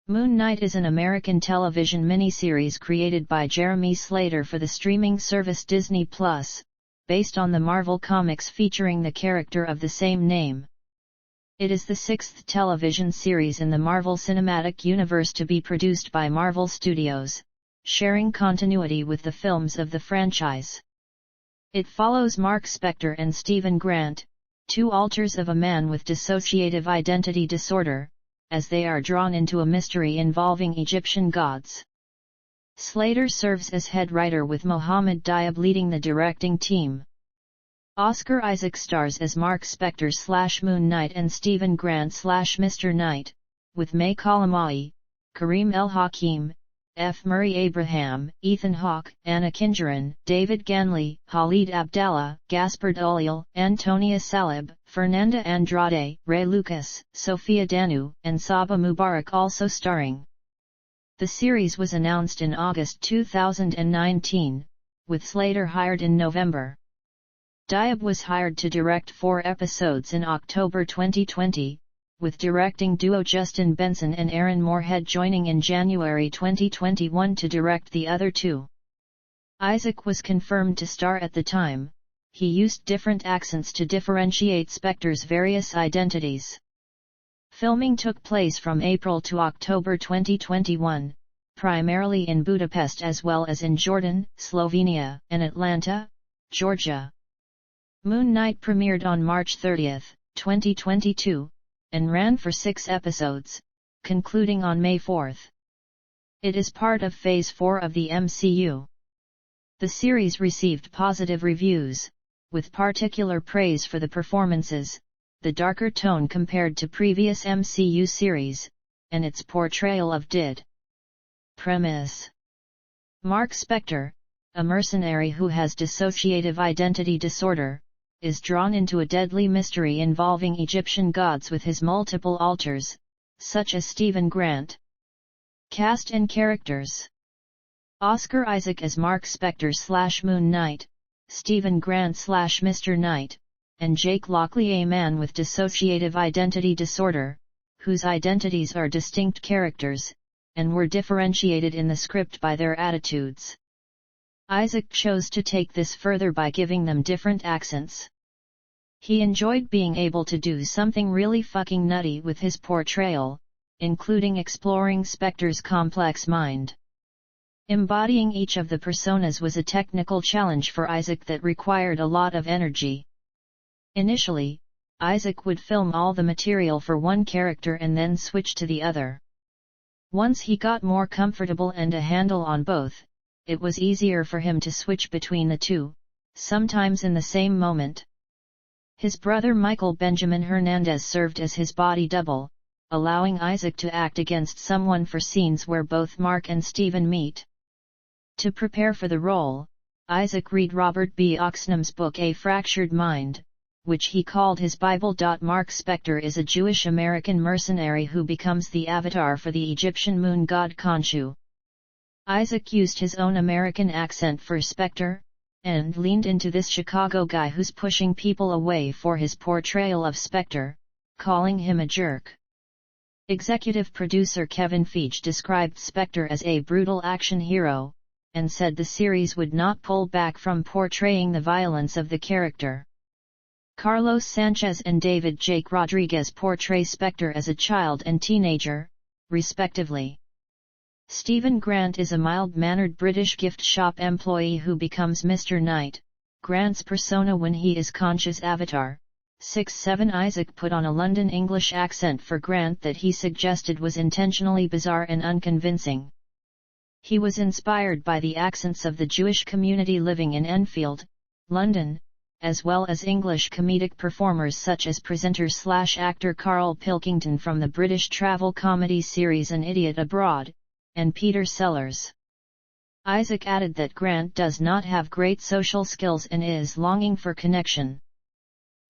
Moon Knight is an American television miniseries created by Jeremy Slater for the streaming service Disney+, based on the Marvel Comics featuring the character of the same name. It is the sixth television series in the Marvel Cinematic Universe to be produced by Marvel Studios, sharing continuity with the films of the franchise. It follows Mark Spector and Stephen Grant, two alters of a man with dissociative identity disorder, as they are drawn into a mystery involving Egyptian gods. Slater serves as head writer with Mohammed Diab leading the directing team. Oscar Isaac stars as Mark Spector / Moon Knight and Stephen Grant / Mr. Knight, with May Kalamai, Kareem El Hakim, F. Murray Abraham, Ethan Hawke, Anna Kingeran, David Ganley, Khalid Abdallah, Gaspard Ulliel, Antonia Salib, Fernanda Andrade, Ray Lucas, Sophia Danu, and Saba Mubarak also starring. The series was announced in August 2019, with Slater hired in November. Diab was hired to direct 4 episodes in October 2020, with directing duo Justin Benson and Aaron Moorhead joining in January 2021 to direct the other 2. Isaac was confirmed to star at the time. He used different accents to differentiate Spector's various identities. Filming took place from April to October 2021, primarily in Budapest as well as in Jordan, Slovenia, and Atlanta, Georgia. Moon Knight premiered on March 30, 2022, and ran for 6 episodes, concluding on May 4. It is part of Phase 4 of the MCU. The series received positive reviews, with particular praise for the performances, the darker tone compared to previous MCU series, and its portrayal of Did. Premise: Mark Spector, a mercenary who has dissociative identity disorder, is drawn into a deadly mystery involving Egyptian gods with his multiple alters, such as Stephen Grant. Cast and characters: Oscar Isaac as Mark Spector / Moon Knight, Stephen Grant / Mr. Knight, and Jake Lockley, a man with dissociative identity disorder, whose identities are distinct characters, and were differentiated in the script by their attitudes. Isaac chose to take this further by giving them different accents. He enjoyed being able to do something really fucking nutty with his portrayal, including exploring Spector's complex mind. Embodying each of the personas was a technical challenge for Isaac that required a lot of energy. Initially, Isaac would film all the material for one character and then switch to the other. Once he got more comfortable and a handle on both, it was easier for him to switch between the two, sometimes in the same moment. His brother Michael Benjamin Hernandez served as his body double, allowing Isaac to act against someone for scenes where both Mark and Stephen meet. To prepare for the role, Isaac read Robert B. Oxnam's book A Fractured Mind, which he called his Bible. Mark Spector is a Jewish-American mercenary who becomes the avatar for the Egyptian moon god Khonshu. Isaac used his own American accent for Spector, and leaned into this Chicago guy who's pushing people away for his portrayal of Spector, calling him a jerk. Executive producer Kevin Feige described Spector as a brutal action hero, and said the series would not pull back from portraying the violence of the character. Carlos Sanchez and David Jake Rodriguez portray Spector as a child and teenager, respectively. Stephen Grant is a mild-mannered British gift shop employee who becomes Mr. Knight, Grant's persona when he is Khonshu's avatar. 6-7 Isaac put on a London English accent for Grant that he suggested was intentionally bizarre and unconvincing. He was inspired by the accents of the Jewish community living in Enfield, London, as well as English comedic performers such as presenter/actor Carl Pilkington from the British travel comedy series An Idiot Abroad, and Peter Sellers. Isaac added that Grant does not have great social skills and is longing for connection.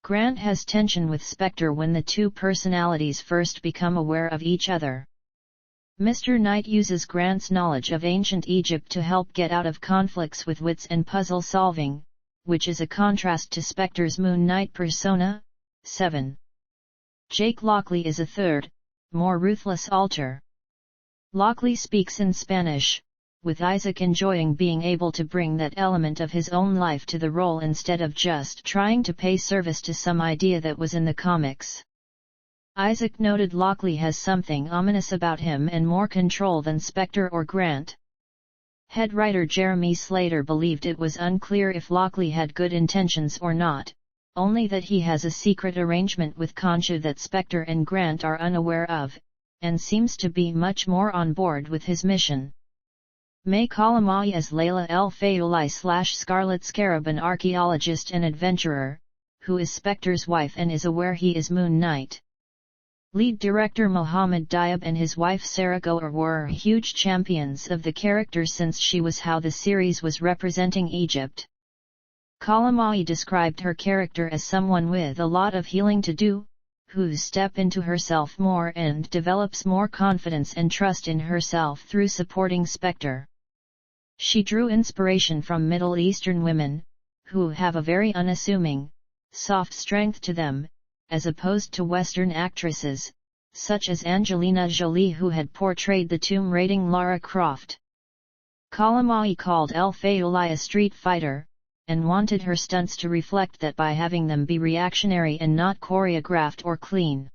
Grant has tension with Spector when the two personalities first become aware of each other. Mr. Knight uses Grant's knowledge of ancient Egypt to help get out of conflicts with wits and puzzle solving, which is a contrast to Spector's Moon Knight persona. 7. Jake Lockley is a third, more ruthless alter. Lockley speaks in Spanish, with Isaac enjoying being able to bring that element of his own life to the role instead of just trying to pay service to some idea that was in the comics. Isaac noted Lockley has something ominous about him and more control than Spectre or Grant. Head writer Jeremy Slater believed it was unclear if Lockley had good intentions or not, only that he has a secret arrangement with Concha that Spectre and Grant are unaware of, and seems to be much more on board with his mission. May Kalamai as Layla El Fayuli / Scarlet Scarab, an archaeologist and adventurer, who is Spectre's wife and is aware he is Moon Knight. Lead director Mohammed Diab and his wife Sarah Goer were huge champions of the character since she was how the series was representing Egypt. Kalamai described her character as someone with a lot of healing to do, who step into herself more and develops more confidence and trust in herself through supporting Spectre. She drew inspiration from Middle Eastern women, who have a very unassuming, soft strength to them, as opposed to Western actresses, such as Angelina Jolie, who had portrayed the tomb-raiding Lara Croft. Kalamai called El Fayuli a street fighter, and wanted her stunts to reflect that by having them be reactionary and not choreographed or clean.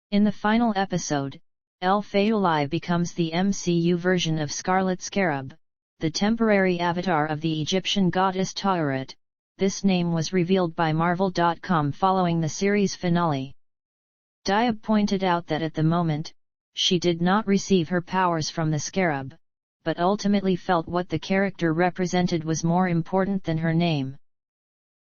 In the final episode, El Fayuli becomes the MCU version of Scarlet Scarab, the temporary avatar of the Egyptian goddess Tauret. This name was revealed by Marvel.com following the series finale. Diab pointed out that at the moment, she did not receive her powers from the scarab, but ultimately felt what the character represented was more important than her name.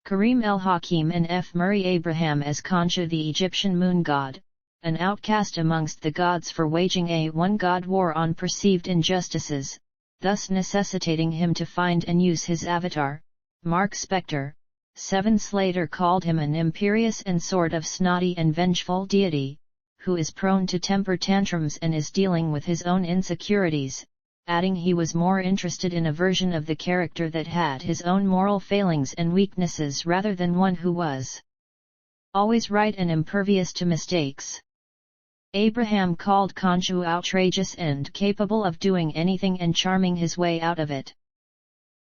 Kareem El-Hakim and F. Murray Abraham as Concha, the Egyptian moon god, an outcast amongst the gods for waging a one-god war on perceived injustices, thus necessitating him to find and use his avatar, Mark Spector. Slater called him an imperious and sort of snotty and vengeful deity, who is prone to temper tantrums and is dealing with his own insecurities, adding he was more interested in a version of the character that had his own moral failings and weaknesses rather than one who was always right and impervious to mistakes. Abraham called Concha outrageous and capable of doing anything and charming his way out of it.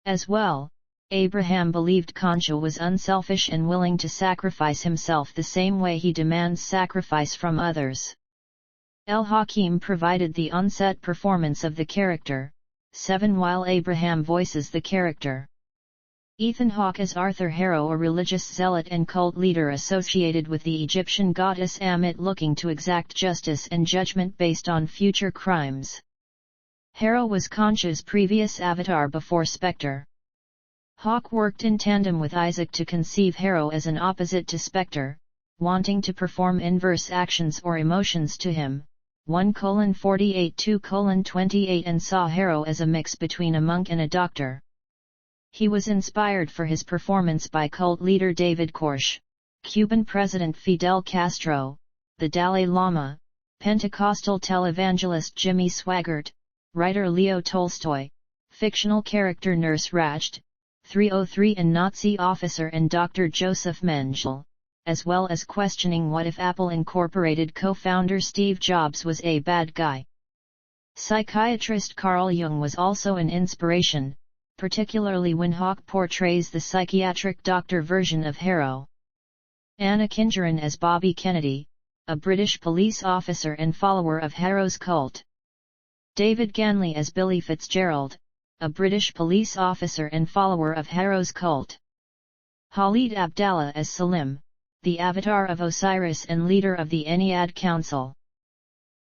As well, Abraham believed Concha was unselfish and willing to sacrifice himself the same way he demands sacrifice from others. El-Hakim provided the on-set performance of the character, while Abraham voices the character. Ethan Hawke as Arthur Harrow, a religious zealot and cult leader associated with the Egyptian goddess Ammit looking to exact justice and judgment based on future crimes. Harrow was Concha's previous avatar before Spectre. Hawke worked in tandem with Isaac to conceive Harrow as an opposite to Spectre, wanting to perform inverse actions or emotions to him, 1:48:2:28, and saw Harrow as a mix between a monk and a doctor. He was inspired for his performance by cult leader David Koresh, Cuban President Fidel Castro, the Dalai Lama, Pentecostal televangelist Jimmy Swaggart, writer Leo Tolstoy, fictional character Nurse Ratched, 303 and Nazi officer and Dr. Joseph Mengele, as well as questioning what if Apple Incorporated co-founder Steve Jobs was a bad guy. Psychiatrist Carl Jung was also an inspiration, particularly when Hawke portrays the psychiatric doctor version of Harrow. Anna Kingerin as Bobby Kennedy, a British police officer and follower of Harrow's cult. David Ganley as Billy Fitzgerald, a British police officer and follower of Harrow's cult. Khalid Abdallah as Salim, the avatar of Osiris and leader of the Ennead Council.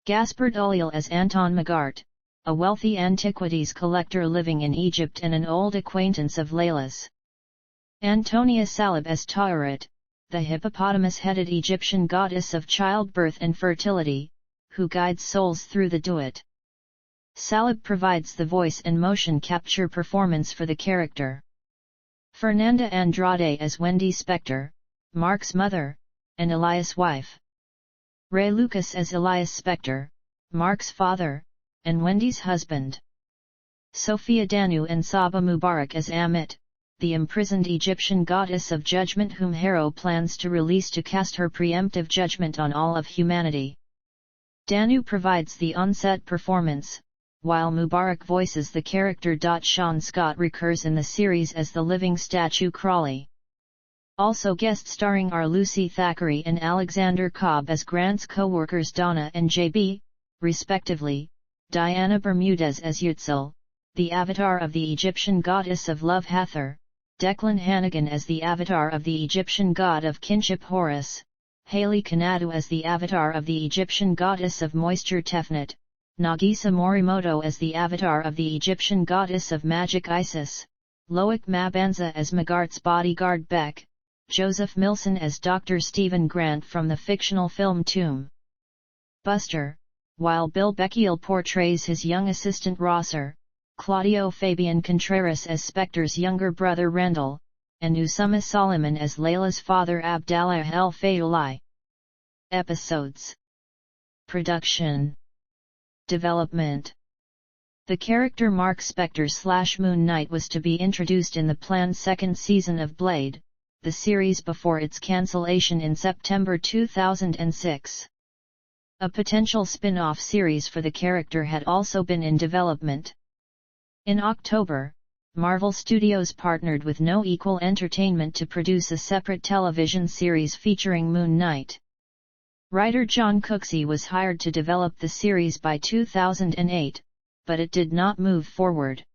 Gaspard Ulliel as Anton Magart, a wealthy antiquities collector living in Egypt and an old acquaintance of Layla's. Antonia Salib as Tauret, the hippopotamus-headed Egyptian goddess of childbirth and fertility, who guides souls through the Duat. Salib provides the voice and motion capture performance for the character. Fernanda Andrade as Wendy Spector, Mark's mother, and Elias' wife. Ray Lucas as Elias Spector, Mark's father, and Wendy's husband. Sophia Danu and Saba Mubarak as Ammit, the imprisoned Egyptian goddess of judgment whom Harrow plans to release to cast her preemptive judgment on all of humanity. Danu provides the on-set performance, while Mubarak voices the character. Sean Scott recurs in the series as the living statue Crawley. Also guest starring are Lucy Thackeray and Alexander Cobb as Grant's co-workers Donna and JB, respectively, Diana Bermudez as Yutzil, the avatar of the Egyptian goddess of love Hathor, Declan Hannigan as the avatar of the Egyptian god of kinship Horus, Haley Kanadu as the avatar of the Egyptian goddess of moisture Tefnut, Nagisa Morimoto as the avatar of the Egyptian goddess of magic Isis, Loic Mabanza as Magart's bodyguard Beck, Joseph Milson as Dr. Stephen Grant from the fictional film Tomb Buster, while Bill Beckiel portrays his young assistant Rosser, Claudio Fabian Contreras as Spector's younger brother Randall, and Usama Solomon as Layla's father Abdallah El Fayulai. Episodes. Production. Development. The character Mark Spector/Moon Knight was to be introduced in the planned second season of Blade, the series before its cancellation in September 2006. A potential spin-off series for the character had also been in development. In October, Marvel Studios partnered with No Equal Entertainment to produce a separate television series featuring Moon Knight. Writer John Cooksey was hired to develop the series by 2008, but it did not move forward.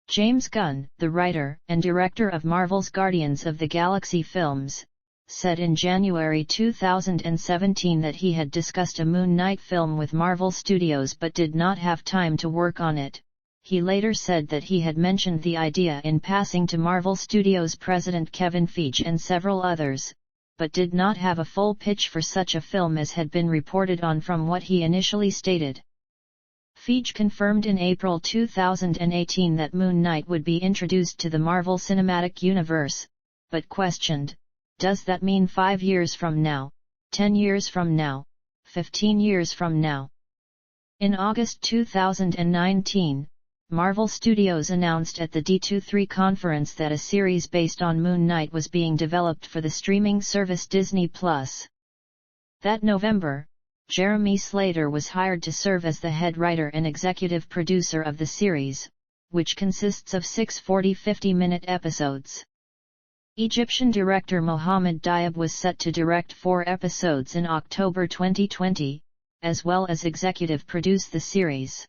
James Gunn, the writer and director of Marvel's Guardians of the Galaxy films, said in January 2017 that he had discussed a Moon Knight film with Marvel Studios but did not have time to work on it. He later said that he had mentioned the idea in passing to Marvel Studios president Kevin Feige and several others, but did not have a full pitch for such a film as had been reported on from what he initially stated. Feige confirmed in April 2018 that Moon Knight would be introduced to the Marvel Cinematic Universe, but questioned, "Does that mean 5 years from now, 10 years from now, 15 years from now?" In August 2019, Marvel Studios announced at the D23 conference that a series based on Moon Knight was being developed for the streaming service Disney+. That November, Jeremy Slater was hired to serve as the head writer and executive producer of the series, which consists of 6 40-50-minute episodes. Egyptian director Mohammed Diab was set to direct 4 episodes in October 2020, as well as executive produce the series.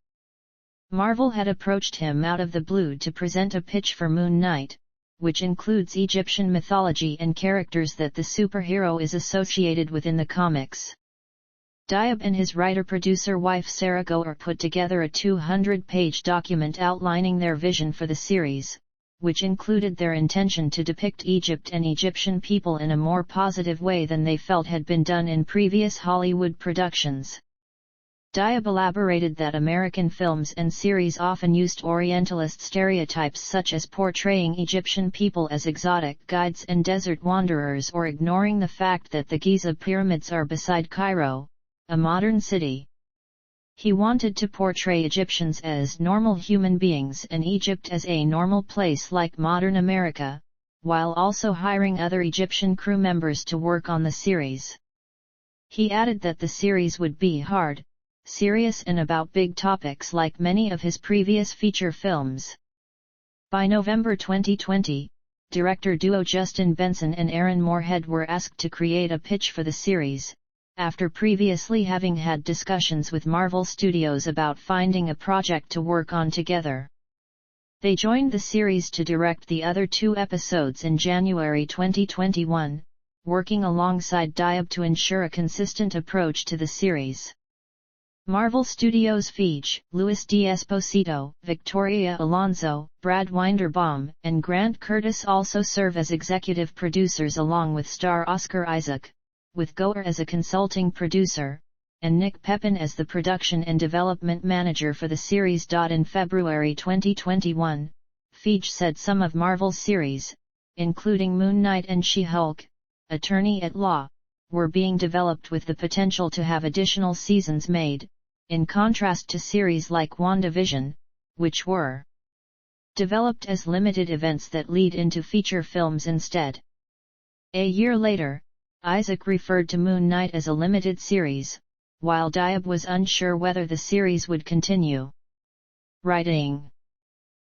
Marvel had approached him out of the blue to present a pitch for Moon Knight, which includes Egyptian mythology and characters that the superhero is associated with in the comics. Diab and his writer-producer wife Sarah Goer put together a 200-page document outlining their vision for the series, which included their intention to depict Egypt and Egyptian people in a more positive way than they felt had been done in previous Hollywood productions. Diab elaborated that American films and series often used Orientalist stereotypes such as portraying Egyptian people as exotic guides and desert wanderers or ignoring the fact that the Giza pyramids are beside Cairo, a modern city. He wanted to portray Egyptians as normal human beings and Egypt as a normal place like modern America, while also hiring other Egyptian crew members to work on the series. He added that the series would be hard, serious and about big topics like many of his previous feature films. By November 2020, director duo Justin Benson and Aaron Moorhead were asked to create a pitch for the series, after previously having had discussions with Marvel Studios about finding a project to work on together. They joined the series to direct the other 2 episodes in January 2021, working alongside Diab to ensure a consistent approach to the series. Marvel Studios Feige, Luis D. Esposito, Victoria Alonso, Brad Winderbaum, and Grant Curtis also serve as executive producers along with star Oscar Isaac, with Goer as a consulting producer, and Nick Pepin as the production and development manager for the series. In February 2021, Feige said some of Marvel's series, including Moon Knight and She-Hulk, Attorney at Law, were being developed with the potential to have additional seasons made, in contrast to series like WandaVision, which were developed as limited events that lead into feature films instead. A year later, Isaac referred to Moon Knight as a limited series, while Diab was unsure whether the series would continue. Writing: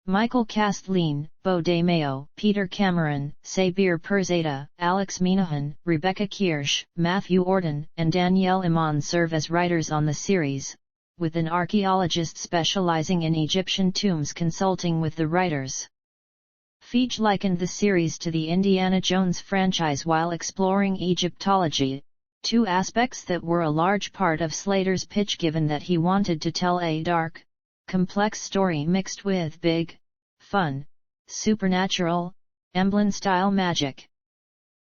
Michael Castleen, Bo DeMeo, Peter Cameron, Sabir Perzada, Alex Minahan, Rebecca Kirsch, Matthew Orden, and Danielle Iman serve as writers on the series, with an archaeologist specializing in Egyptian tombs consulting with the writers. Feige likened the series to the Indiana Jones franchise while exploring Egyptology, two aspects that were a large part of Slater's pitch given that he wanted to tell a dark, complex story mixed with big, fun, supernatural, Emblem-style magic.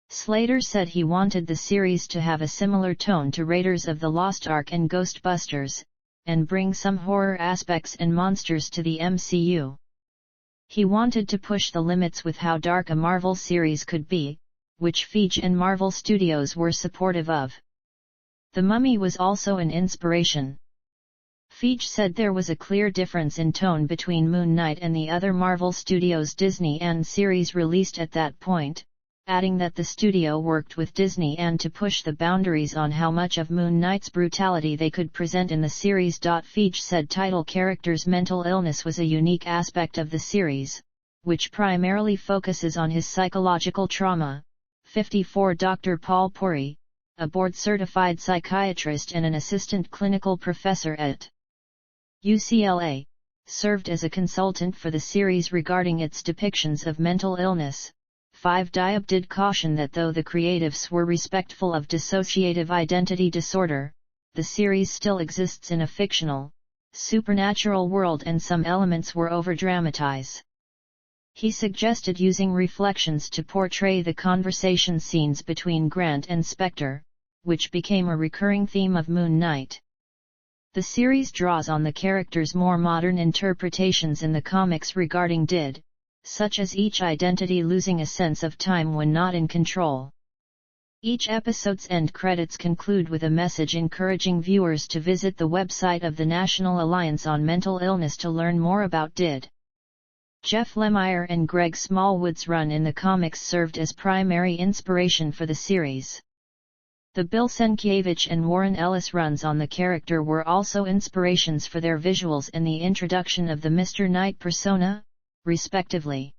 Slater said he wanted the series to have a similar tone to Raiders of the Lost Ark and Ghostbusters, and bring some horror aspects and monsters to the MCU. He wanted to push the limits with how dark a Marvel series could be, which Feige and Marvel Studios were supportive of. The Mummy was also an inspiration. Feige said there was a clear difference in tone between Moon Knight and the other Marvel Studios Disney and series released at that point, adding that the studio worked with Disney and to push the boundaries on how much of Moon Knight's brutality they could present in the series. Feige said title character's mental illness was a unique aspect of the series, which primarily focuses on his psychological trauma. 54 Dr. Paul Puri, a board-certified psychiatrist and an assistant clinical professor at UCLA, served as a consultant for the series regarding its depictions of mental illness. 5 Diab did caution that though the creatives were respectful of dissociative identity disorder, the series still exists in a fictional, supernatural world and some elements were over-dramatized. He suggested using reflections to portray the conversation scenes between Grant and Spectre, which became a recurring theme of Moon Knight. The series draws on the character's more modern interpretations in the comics regarding DID, such as each identity losing a sense of time when not in control. Each episode's end credits conclude with a message encouraging viewers to visit the website of the National Alliance on Mental Illness to learn more about DID. Jeff Lemire and Greg Smallwood's run in the comics served as primary inspiration for the series. The Bill Sienkiewicz and Warren Ellis runs on the character were also inspirations for their visuals and the introduction of the Mr. Knight persona, respectively.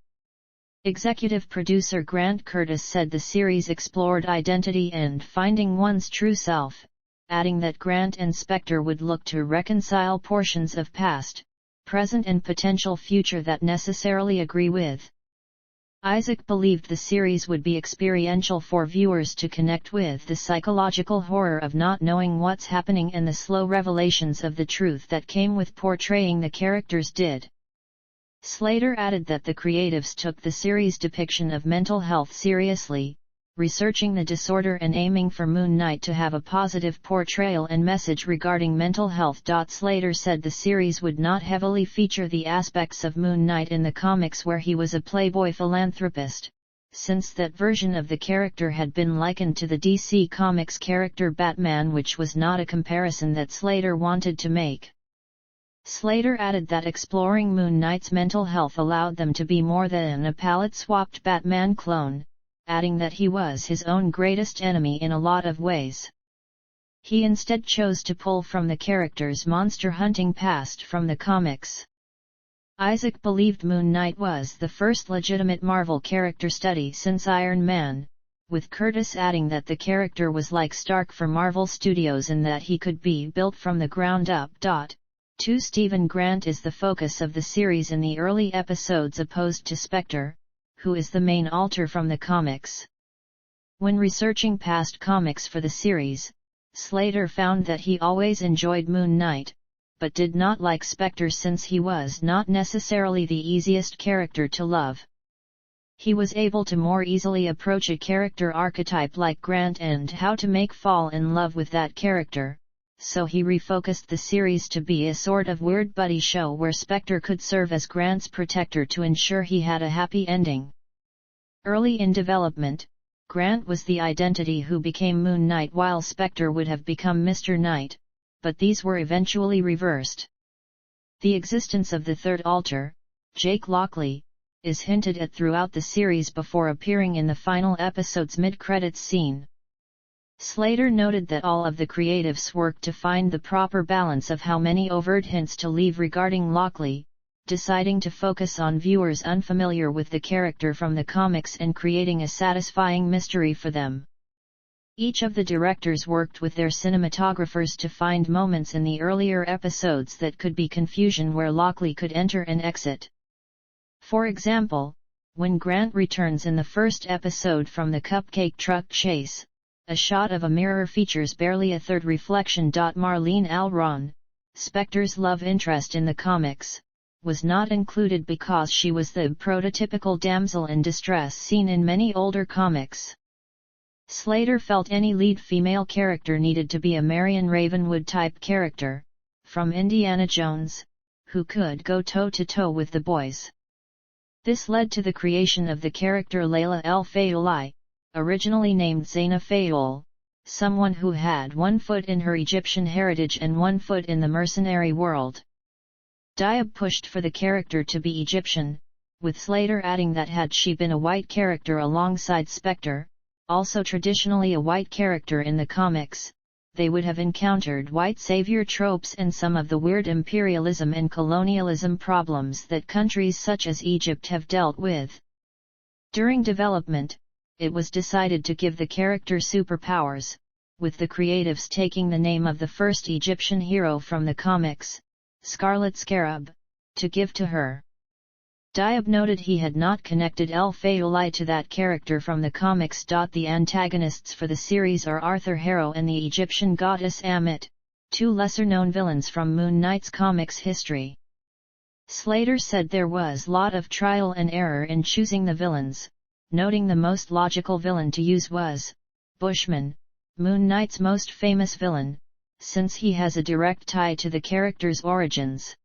Executive producer Grant Curtis said the series explored identity and finding one's true self, adding that Grant and Spectre would look to reconcile portions of past, present and potential future that necessarily agree with. Isaac believed the series would be experiential for viewers to connect with the psychological horror of not knowing what's happening and the slow revelations of the truth that came with portraying the characters DID. Slater added that the creatives took the series' depiction of mental health seriously, researching the disorder and aiming for Moon Knight to have a positive portrayal and message regarding mental health. Slater said the series would not heavily feature the aspects of Moon Knight in the comics where he was a playboy philanthropist, since that version of the character had been likened to the DC Comics character Batman, which was not a comparison that Slater wanted to make. Slater added that exploring Moon Knight's mental health allowed them to be more than a palette-swapped Batman clone, adding that he was his own greatest enemy in a lot of ways. He instead chose to pull from the character's monster-hunting past from the comics. Isaac believed Moon Knight was the first legitimate Marvel character study since Iron Man, with Curtis adding that the character was like Stark for Marvel Studios in that he could be built from the ground up. 2 Stephen Grant is the focus of the series in the early episodes opposed to Spectre, who is the main alter from the comics. When researching past comics for the series, Slater found that he always enjoyed Moon Knight, but did not like Spectre since he was not necessarily the easiest character to love. He was able to more easily approach a character archetype like Grant and how to fall in love with that character, so he refocused the series to be a sort of weird buddy show where Spectre could serve as Grant's protector to ensure he had a happy ending. Early in development, Grant was the identity who became Moon Knight while Spectre would have become Mr. Knight, but these were eventually reversed. The existence of the third alter, Jake Lockley, is hinted at throughout the series before appearing in the final episode's mid-credits scene. Slater noted that all of the creatives worked to find the proper balance of how many overt hints to leave regarding Lockley, deciding to focus on viewers unfamiliar with the character from the comics and creating a satisfying mystery for them. Each of the directors worked with their cinematographers to find moments in the earlier episodes that could be confusion where Lockley could enter and exit. For example, when Grant returns in the first episode from the cupcake truck chase, a shot of a mirror features barely a third reflection. Marlene Alron, Spector's love interest in the comics, was not included because she was the prototypical damsel in distress seen in many older comics. Slater felt any lead female character needed to be a Marion Ravenwood-type character, from Indiana Jones, who could go toe-to-toe with the boys. This led to the creation of the character Layla El Fayouly, originally named Zaina Fayoul, someone who had 1 foot in her Egyptian heritage and 1 foot in the mercenary world. Diab pushed for the character to be Egyptian, with Slater adding that had she been a white character alongside Spector, also traditionally a white character in the comics, they would have encountered white savior tropes and some of the weird imperialism and colonialism problems that countries such as Egypt have dealt with. During development, it was decided to give the character superpowers, with the creatives taking the name of the first Egyptian hero from the comics, Scarlet Scarab, to give to her. Diab noted he had not connected El Fayouly to that character from the comics. The antagonists for the series are Arthur Harrow and the Egyptian goddess Ammit, 2 lesser-known villains from Moon Knight's comics history. Slater said there was lot of trial and error in choosing the villains, noting the most logical villain to use was Bushman, Moon Knight's most famous villain, since he has a direct tie to the character's origins.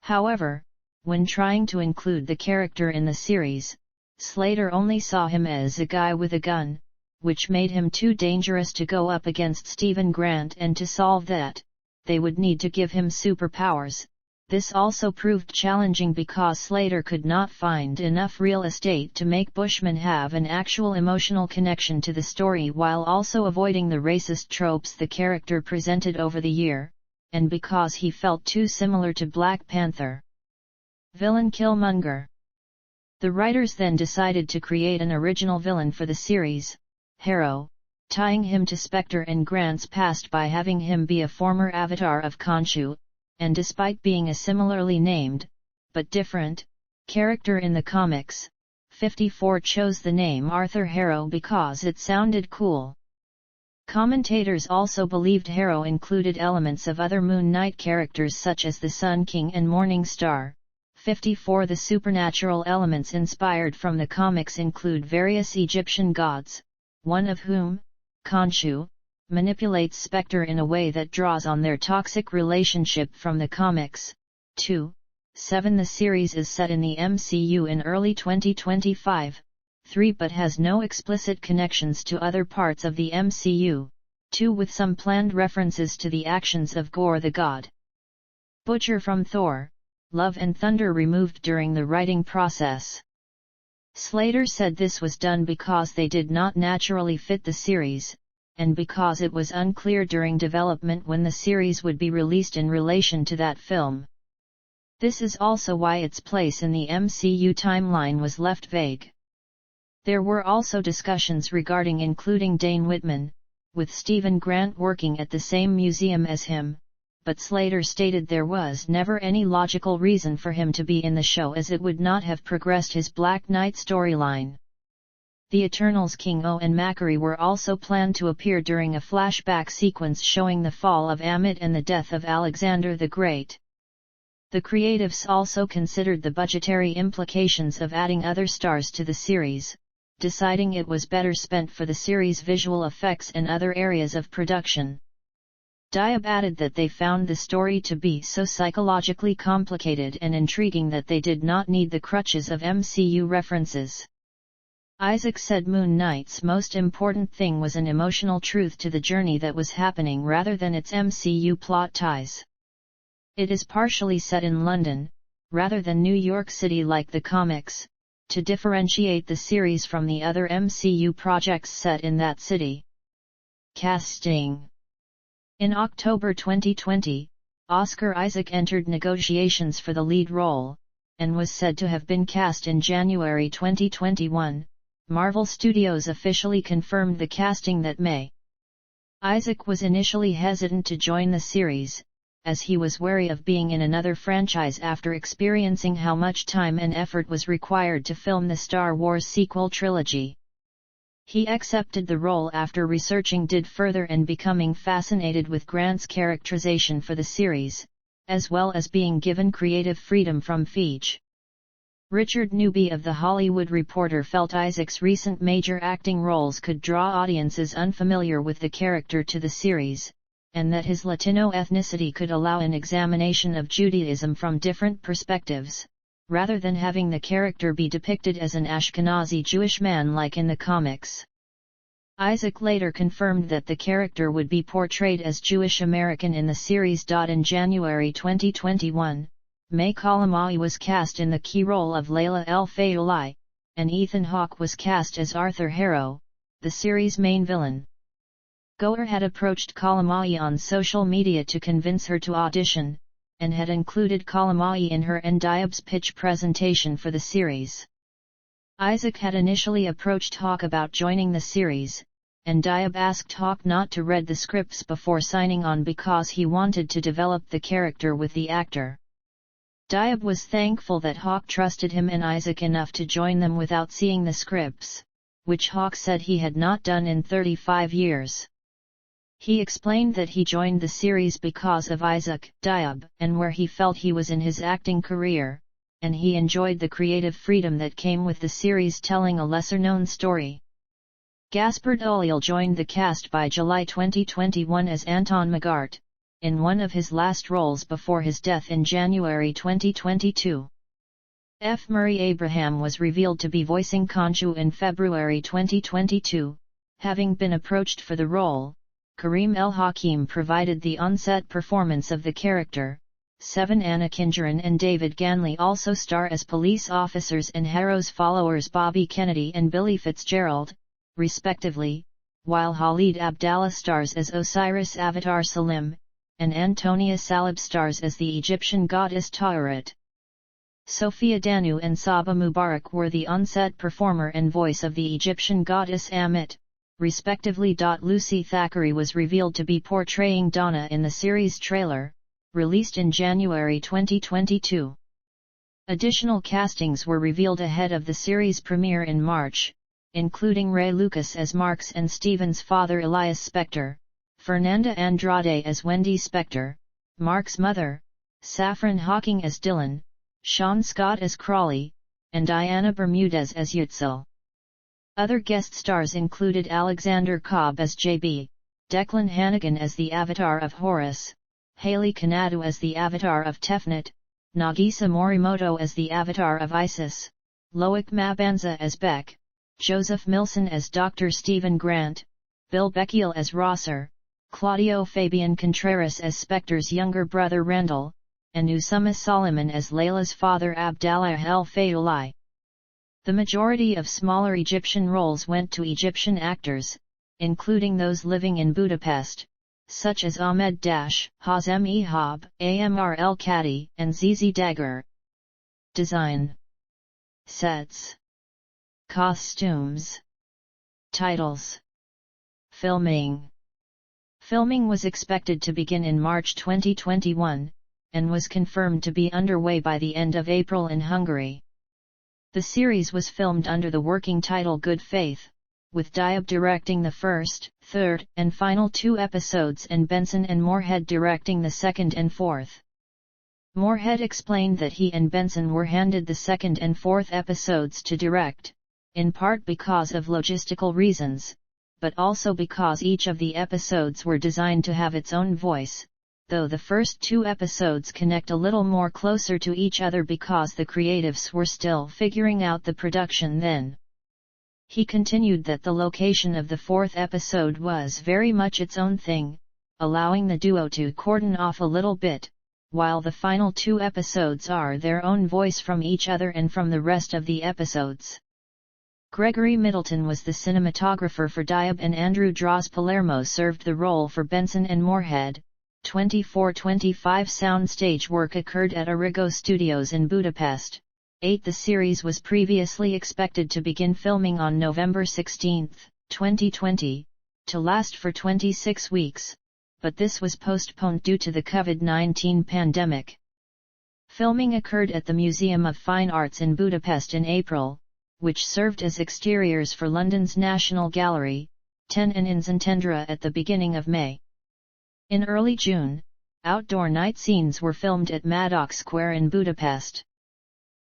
However, when trying to include the character in the series, Slater only saw him as a guy with a gun, which made him too dangerous to go up against Stephen Grant, and to solve that, they would need to give him superpowers. This also proved challenging because Slater could not find enough real estate to make Bushman have an actual emotional connection to the story while also avoiding the racist tropes the character presented over the year, and because he felt too similar to Black Panther. Villain Killmonger. The writers then decided to create an original villain for the series, Harrow, tying him to Spector and Grant's past by having him be a former avatar of Khonshu, and despite being a similarly named, but different, character in the comics, 54 chose the name Arthur Harrow because it sounded cool. Commentators also believed Harrow included elements of other Moon Knight characters such as the Sun King and Morning Star. 54 The supernatural elements inspired from the comics include various Egyptian gods, one of whom, Khonshu, manipulates Spector in a way that draws on their toxic relationship from the comics. 2. 7 The series is set in the MCU in early 2025, 3 but has no explicit connections to other parts of the MCU, 2 with some planned references to the actions of Gore the God. Butcher from Thor, Love and Thunder removed during the writing process. Slater said this was done because they did not naturally fit the series, and because it was unclear during development when the series would be released in relation to that film. This is also why its place in the MCU timeline was left vague. There were also discussions regarding including Dane Whitman, with Stephen Grant working at the same museum as him, but Slater stated there was never any logical reason for him to be in the show as it would not have progressed his Black Knight storyline. The Eternals King O and Macquarie were also planned to appear during a flashback sequence showing the fall of Ammit and the death of Alexander the Great. The creatives also considered the budgetary implications of adding other stars to the series, deciding it was better spent for the series' visual effects and other areas of production. Diab added that they found the story to be so psychologically complicated and intriguing that they did not need the crutches of MCU references. Isaac said Moon Knight's most important thing was an emotional truth to the journey that was happening rather than its MCU plot ties. It is partially set in London, rather than New York City like the comics, to differentiate the series from the other MCU projects set in that city. Casting. In October 2020, Oscar Isaac entered negotiations for the lead role, and was said to have been cast in January 2021. Marvel Studios officially confirmed the casting that May. Isaac was initially hesitant to join the series, as he was wary of being in another franchise after experiencing how much time and effort was required to film the Star Wars sequel trilogy. He accepted the role after researching did further and becoming fascinated with Grant's characterization for the series, as well as being given creative freedom from Feige. Richard Newby of The Hollywood Reporter felt Isaac's recent major acting roles could draw audiences unfamiliar with the character to the series, and that his Latino ethnicity could allow an examination of Judaism from different perspectives, rather than having the character be depicted as an Ashkenazi Jewish man like in the comics. Isaac later confirmed that the character would be portrayed as Jewish American in the series. In January 2021, May Kalamai was cast in the key role of Layla El-Fayouly, and Ethan Hawke was cast as Arthur Harrow, the series' main villain. Goer had approached Kalamai on social media to convince her to audition, and had included Kalamai in her and Diab's pitch presentation for the series. Isaac had initially approached Hawke about joining the series, and Diab asked Hawke not to read the scripts before signing on because he wanted to develop the character with the actor. Diab was thankful that Hawke trusted him and Isaac enough to join them without seeing the scripts, which Hawke said he had not done in 35 years. He explained that he joined the series because of Isaac, Diab, and where he felt he was in his acting career, and he enjoyed the creative freedom that came with the series telling a lesser-known story. Gaspard Ulliel joined the cast by July 2021 as Anton Magart, in one of his last roles before his death in January 2022. F. Murray Abraham was revealed to be voicing Khonshu in February 2022, having been approached for the role. Kareem El-Hakim provided the on-set performance of the character. Anna Kingerin and David Ganley also star as police officers and Harrow's followers Bobby Kennedy and Billy Fitzgerald, respectively, while Khalid Abdallah stars as Osiris Avatar Salim, and Antonia Salib stars as the Egyptian goddess Ta'aret. Sophia Danu and Saba Mubarak were the on-set performer and voice of the Egyptian goddess Ammit, respectively. Lucy Thackeray was revealed to be portraying Donna in the series trailer, released in January 2022. Additional castings were revealed ahead of the series premiere in March, including Ray Lucas as Marks and Steven's father Elias Spector, Fernanda Andrade as Wendy Spector, Mark's mother, Saffron Hawking as Dylan, Sean Scott as Crawley, and Diana Bermudez as Yutzel. Other guest stars included Alexander Cobb as JB, Declan Hannigan as the avatar of Horus, Haley Kanadu as the avatar of Tefnut, Nagisa Morimoto as the avatar of Isis, Loic Mabanza as Beck, Joseph Milson as Dr. Stephen Grant, Bill Beckiel as Rosser, Claudio Fabian Contreras as Spector's younger brother Randall, and Usama Solomon as Layla's father Abdallah El-Fayouly. The majority of smaller Egyptian roles went to Egyptian actors, including those living in Budapest, such as Ahmed Dash, Hazem Ehab, Amr El-Kadi, and Zizi Dagger. Design. Sets. Costumes. Titles. Filming. Filming was expected to begin in March 2021, and was confirmed to be underway by the end of April in Hungary. The series was filmed under the working title Good Faith, with Diab directing the first, third, and final 2 episodes and Benson and Moorhead directing the second and fourth. Moorhead explained that he and Benson were handed the second and fourth episodes to direct, in part because of logistical reasons, but also because each of the episodes were designed to have its own voice, though the first 2 episodes connect a little more closer to each other because the creatives were still figuring out the production then. He continued that the location of the 4th episode was very much its own thing, allowing the duo to cordon off a little bit, while the final 2 episodes are their own voice from each other and from the rest of the episodes. Gregory Middleton was the cinematographer for Diab and Andrew Draws Palermo served the role for Benson and Moorhead. 24-25 soundstage work occurred at Origo Studios in Budapest. 8. The series was previously expected to begin filming on November 16, 2020, to last for 26 weeks, but this was postponed due to the COVID-19 pandemic. Filming occurred at the Museum of Fine Arts in Budapest in April, which served as exteriors for London's National Gallery, 10 and in Szentendre at the beginning of May. In early June, outdoor night scenes were filmed at Maddox Square in Budapest.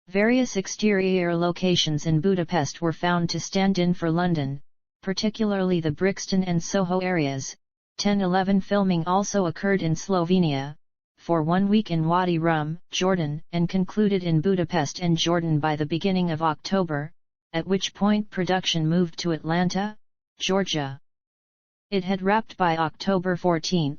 Various exterior locations in Budapest were found to stand in for London, particularly the Brixton and Soho areas. 10-11 filming also occurred in Slovenia, for 1 week in Wadi Rum, Jordan, and concluded in Budapest and Jordan by the beginning of October, at which point production moved to Atlanta, Georgia. It had wrapped by October 14.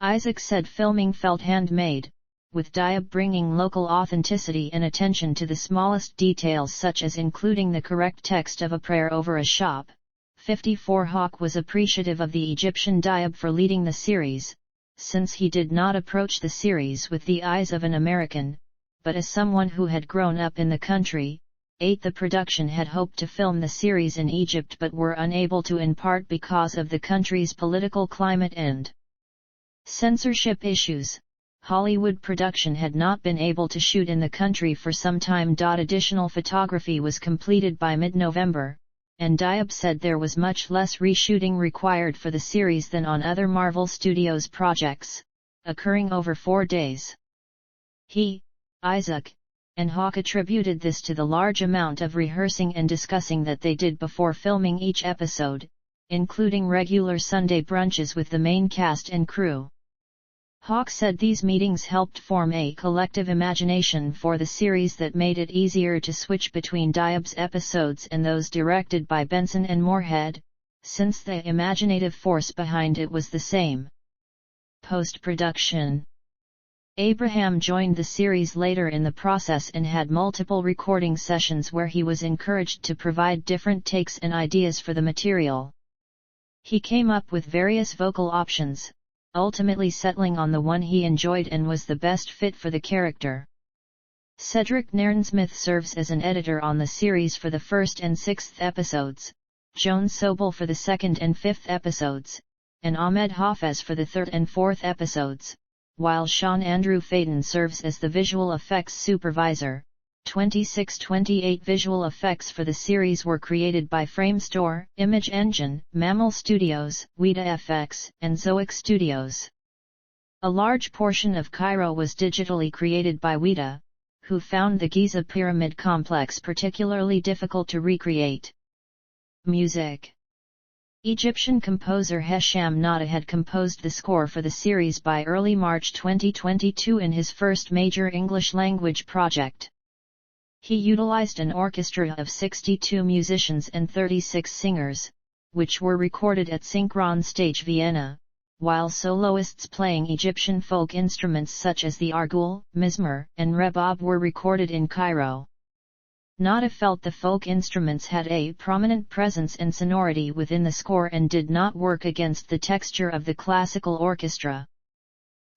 Isaac said filming felt handmade, with Diab bringing local authenticity and attention to the smallest details such as including the correct text of a prayer over a shop. 54 Hawk was appreciative of the Egyptian Diab for leading the series, since he did not approach the series with the eyes of an American, but as someone who had grown up in the country. 8. The production had hoped to film the series in Egypt but were unable to in part because of the country's political climate and censorship issues. Hollywood production had not been able to shoot in the country for some time. Additional photography was completed by mid-November, and Diab said there was much less reshooting required for the series than on other Marvel Studios projects, occurring over 4 days. He, Isaac, and Hawk attributed this to the large amount of rehearsing and discussing that they did before filming each episode, including regular Sunday brunches with the main cast and crew. Hawk said these meetings helped form a collective imagination for the series that made it easier to switch between Diab's episodes and those directed by Benson and Moorhead, since the imaginative force behind it was the same. Post-production. Abraham joined the series later in the process and had multiple recording sessions where he was encouraged to provide different takes and ideas for the material. He came up with various vocal options, ultimately settling on the one he enjoyed and was the best fit for the character. Cedric Nairnsmith serves as an editor on the series for the 1st and 6th episodes, Joan Sobel for the 2nd and 5th episodes, and Ahmed Hafez for the 3rd and 4th episodes, while Sean Andrew Faden serves as the visual effects supervisor. 26-28 visual effects for the series were created by Framestore, Image Engine, Mammal Studios, Weta FX, and Zoic Studios. A large portion of Cairo was digitally created by Weta, who found the Giza Pyramid complex particularly difficult to recreate. Music. Egyptian composer Hesham Nada had composed the score for the series by early March 2022 in his first major English-language project. He utilized an orchestra of 62 musicians and 36 singers, which were recorded at Synchron Stage Vienna, while soloists playing Egyptian folk instruments such as the arghul, mizmar, and rebab were recorded in Cairo. Nada felt the folk instruments had a prominent presence and sonority within the score and did not work against the texture of the classical orchestra.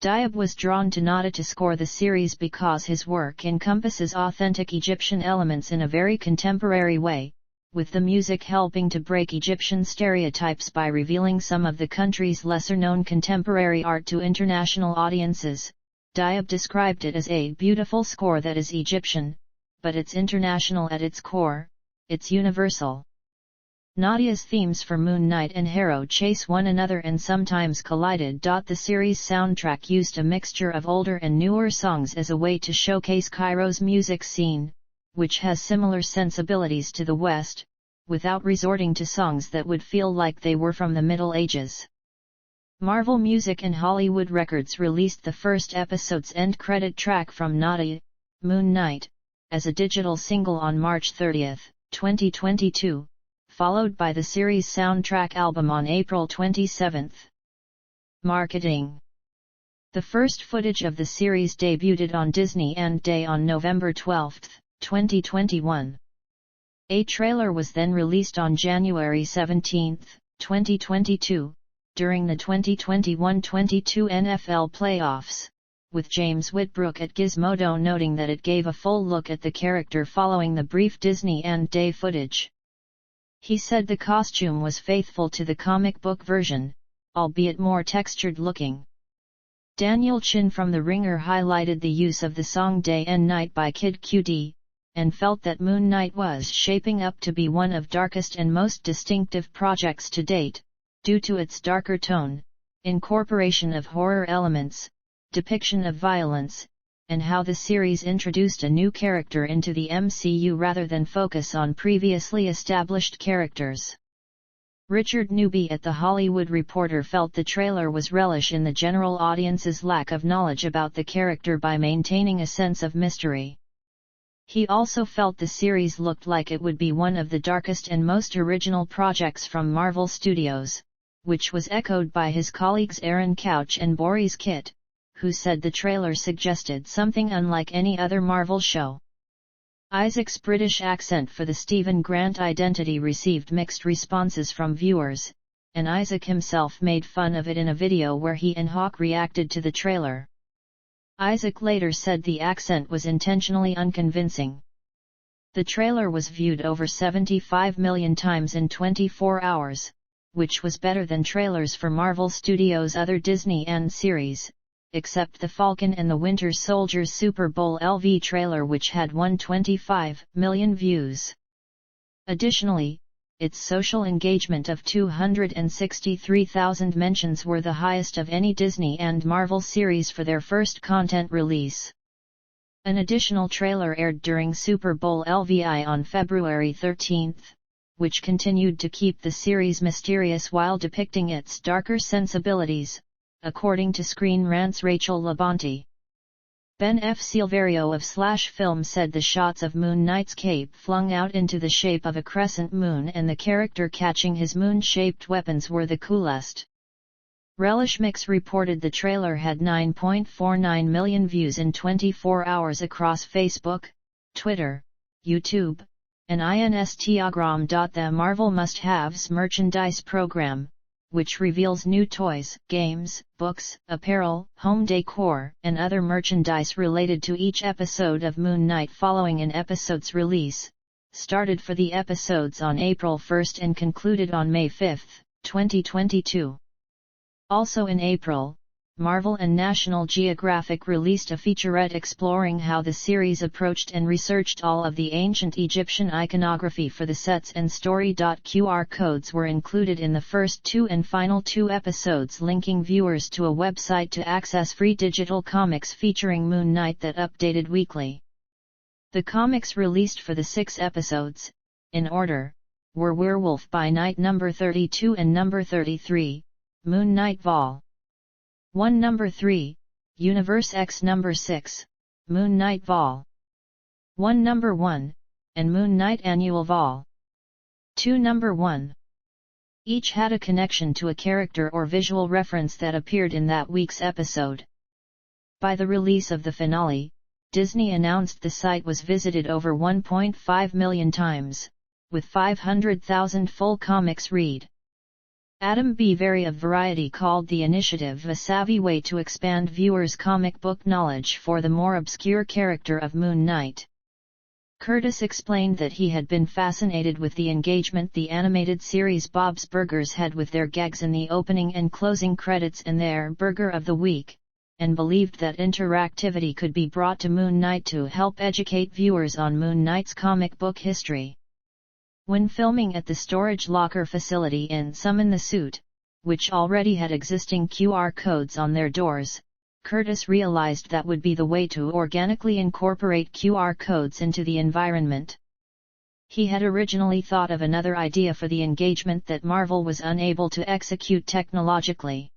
Diab was drawn to Nada to score the series because his work encompasses authentic Egyptian elements in a very contemporary way, with the music helping to break Egyptian stereotypes by revealing some of the country's lesser-known contemporary art to international audiences. Diab described it as a beautiful score that is Egyptian, but it's international at its core, it's universal. Nadia's themes for Moon Knight and Harrow chase one another and sometimes collided. The series soundtrack used a mixture of older and newer songs as a way to showcase Cairo's music scene, which has similar sensibilities to the West, without resorting to songs that would feel like they were from the Middle Ages. Marvel Music and Hollywood Records released the first episode's end credit track from Nadia, Moon Knight, as a digital single on March 30, 2022. Followed by the series soundtrack album on April 27. Marketing. The first footage of the series debuted on Disney and Day on November 12, 2021. A trailer was then released on January 17, 2022, during the 2021-22 NFL playoffs, with James Whitbrook at Gizmodo noting that it gave a full look at the character following the brief Disney and Day footage. He said the costume was faithful to the comic book version, albeit more textured looking. Daniel Chin from The Ringer highlighted the use of the song Day and Night by Kid Cudi, and felt that Moon Knight was shaping up to be one of darkest and most distinctive projects to date, due to its darker tone, incorporation of horror elements, depiction of violence, and how the series introduced a new character into the MCU rather than focus on previously established characters. Richard Newby at The Hollywood Reporter felt the trailer was relish in the general audience's lack of knowledge about the character by maintaining a sense of mystery. He also felt the series looked like it would be one of the darkest and most original projects from Marvel Studios, which was echoed by his colleagues Aaron Couch and Boris Kitt, who said the trailer suggested something unlike any other Marvel show. Isaac's British accent for the Stephen Grant identity received mixed responses from viewers, and Isaac himself made fun of it in a video where he and Hawk reacted to the trailer. Isaac later said the accent was intentionally unconvincing. The trailer was viewed over 75 million times in 24 hours, which was better than trailers for Marvel Studios' other Disney and series, except The Falcon and the Winter Soldier's Super Bowl LV trailer, which had 125 million views. Additionally, its social engagement of 263,000 mentions were the highest of any Disney and Marvel series for their first content release. An additional trailer aired during Super Bowl LVI on February 13, which continued to keep the series mysterious while depicting its darker sensibilities, according to Screen Rant's Rachel Labonte. Ben F. Silverio of Slash Film said the shots of Moon Knight's cape flung out into the shape of a crescent moon and the character catching his moon-shaped weapons were the coolest. Relish Mix reported the trailer had 9.49 million views in 24 hours across Facebook, Twitter, YouTube, and Instagram. The Marvel Must-Haves merchandise program, which reveals new toys, games, books, apparel, home decor, and other merchandise related to each episode of Moon Knight following an episode's release, started for the episodes on April 1 and concluded on May 5, 2022. Also in April, Marvel and National Geographic released a featurette exploring how the series approached and researched all of the ancient Egyptian iconography for the sets, and story. QR codes were included in the first two and final two episodes, linking viewers to a website to access free digital comics featuring Moon Knight that updated weekly. The comics released for the 6 episodes, in order, were Werewolf by Night number 32 and number 33, Moon Knight Vol. 1 number 3, Universe X number 6, Moon Knight Vol. 1 number 1, and Moon Knight Annual Vol. 2 number 1. Each had a connection to a character or visual reference that appeared in that week's episode. By the release of the finale, Disney announced the site was visited over 1.5 million times, with 500,000 full comics read. Adam B. Very of Variety called the initiative a savvy way to expand viewers' comic book knowledge for the more obscure character of Moon Knight. Curtis explained that he had been fascinated with the engagement the animated series Bob's Burgers had with their gags in the opening and closing credits and their Burger of the Week, and believed that interactivity could be brought to Moon Knight to help educate viewers on Moon Knight's comic book history. When filming at the storage locker facility in Summon the Suit, which already had existing QR codes on their doors, Curtis realized that would be the way to organically incorporate QR codes into the environment. He had originally thought of another idea for the engagement that Marvel was unable to execute technologically.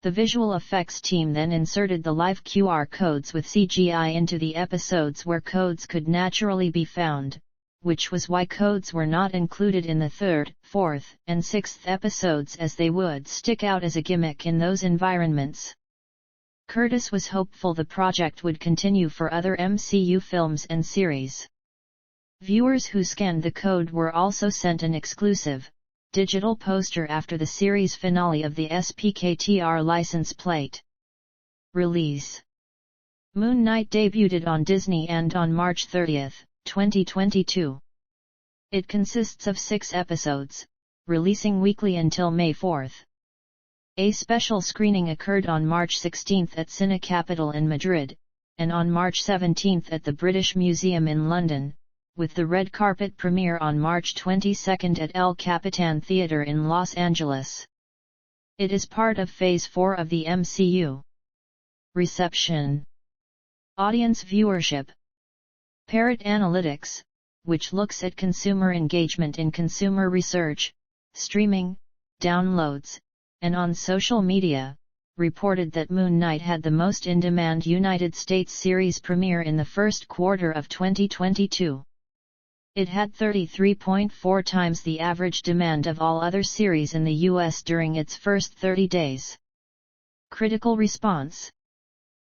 The visual effects team then inserted the live QR codes with CGI into the episodes where codes could naturally be found, which was why codes were not included in the 3rd, 4th, and 6th episodes, as they would stick out as a gimmick in those environments. Curtis was hopeful the project would continue for other MCU films and series. Viewers who scanned the code were also sent an exclusive, digital poster after the series finale of the SPKTR license plate. Release: Moon Knight debuted on Disney and on March 30, 2022. It consists of 6 episodes, releasing weekly until May 4. A special screening occurred on March 16 at Cine Capital in Madrid, and on March 17 at the British Museum in London, with the red carpet premiere on March 22 at El Capitan Theatre in Los Angeles. It is part of Phase 4 of the MCU. Reception. Audience viewership. Parrot Analytics, which looks at consumer engagement in consumer research, streaming, downloads, and on social media, reported that Moon Knight had the most in-demand United States series premiere in the first quarter of 2022. It had 33.4 times the average demand of all other series in the US during its first 30 days. Critical response.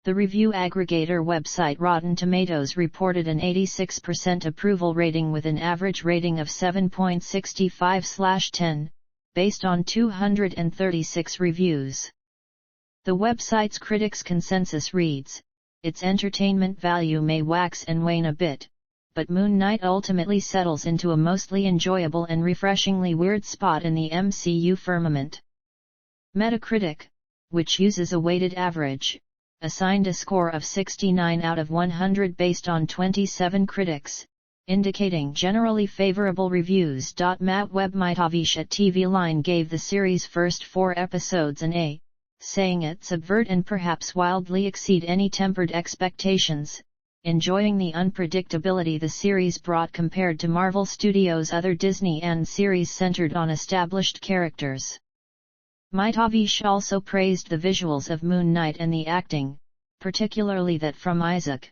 The review aggregator website Rotten Tomatoes reported an 86% approval rating with an average rating of 7.65/10, based on 236 reviews. The website's critics' consensus reads, "Its entertainment value may wax and wane a bit, but Moon Knight ultimately settles into a mostly enjoyable and refreshingly weird spot in the MCU firmament." Metacritic, which uses a weighted average, assigned a score of 69 out of 100 based on 27 critics, indicating generally favorable reviews. Matt Webmitovic at TV Line gave the series' first 4 episodes an A, saying it subvert and perhaps wildly exceed any tempered expectations, enjoying the unpredictability the series brought compared to Marvel Studios' other Disney and series centered on established characters. Mitovic also praised the visuals of Moon Knight and the acting, particularly that from Isaac.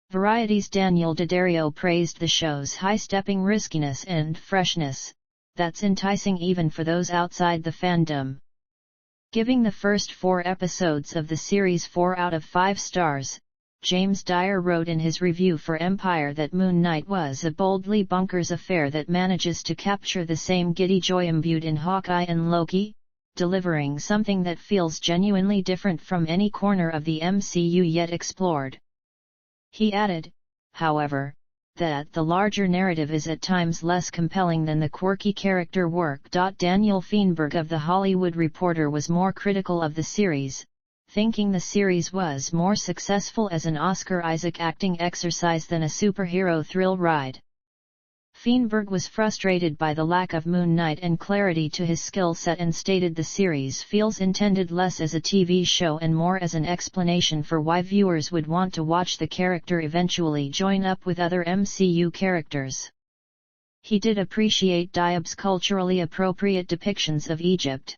Variety's Daniel Daddario praised the show's high-stepping riskiness and freshness, that's enticing even for those outside the fandom. Giving the first 4 episodes of the series 4 out of 5 stars, James Dyer wrote in his review for Empire that Moon Knight was a boldly bonkers affair that manages to capture the same giddy joy imbued in Hawkeye and Loki, delivering something that feels genuinely different from any corner of the MCU yet explored. He added, however, that the larger narrative is at times less compelling than the quirky character work. Daniel Feinberg of The Hollywood Reporter was more critical of the series, thinking the series was more successful as an Oscar Isaac acting exercise than a superhero thrill ride. Feinberg was frustrated by the lack of Moon Knight and clarity to his skill set and stated the series feels intended less as a TV show and more as an explanation for why viewers would want to watch the character eventually join up with other MCU characters. He did appreciate Diab's culturally appropriate depictions of Egypt.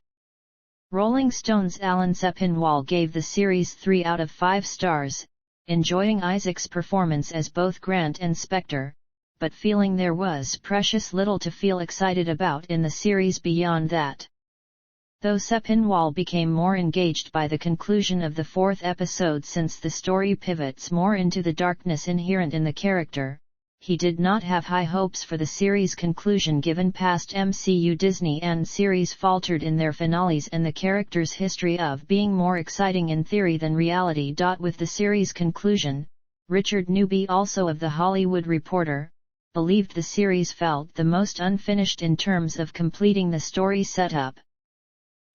Rolling Stone's Alan Sepinwall gave the series 3 out of 5 stars, enjoying Isaac's performance as both Grant and Spectre, but feeling there was precious little to feel excited about in the series beyond that. Though Sepinwall became more engaged by the conclusion of the 4th episode since the story pivots more into the darkness inherent in the character, he did not have high hopes for the series' conclusion given past MCU Disney and series faltered in their finales and the character's history of being more exciting in theory than reality. With the series' conclusion, Richard Newby, also of The Hollywood Reporter, believed the series felt the most unfinished in terms of completing the story setup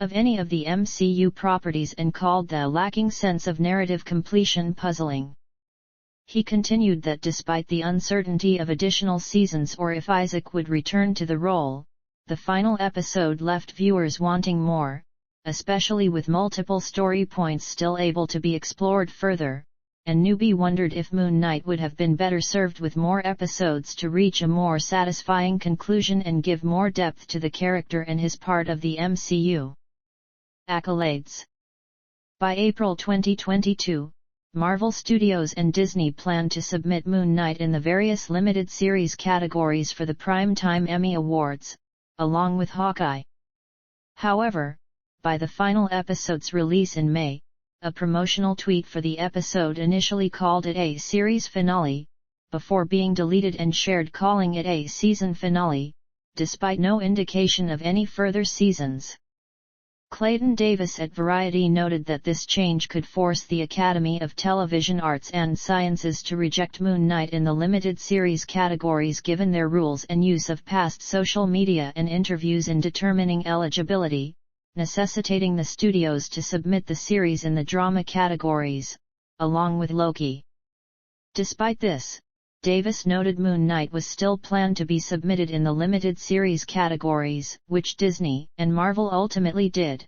of any of the MCU properties and called the lacking sense of narrative completion puzzling. He continued that despite the uncertainty of additional seasons or if Isaac would return to the role, the final episode left viewers wanting more, especially with multiple story points still able to be explored further, and Newby wondered if Moon Knight would have been better served with more episodes to reach a more satisfying conclusion and give more depth to the character and his part of the MCU. Accolades. By April 2022, Marvel Studios and Disney planned to submit Moon Knight in the various limited series categories for the Primetime Emmy Awards, along with Hawkeye. However, by the final episode's release in May, a promotional tweet for the episode initially called it a series finale, before being deleted and shared, calling it a season finale, despite no indication of any further seasons. Clayton Davis at Variety noted that this change could force the Academy of Television Arts and Sciences to reject Moon Knight in the limited series categories given their rules and use of past social media and interviews in determining eligibility, necessitating the studios to submit the series in the drama categories, along with Loki. Despite this, Davis noted Moon Knight was still planned to be submitted in the limited series categories, which Disney and Marvel ultimately did.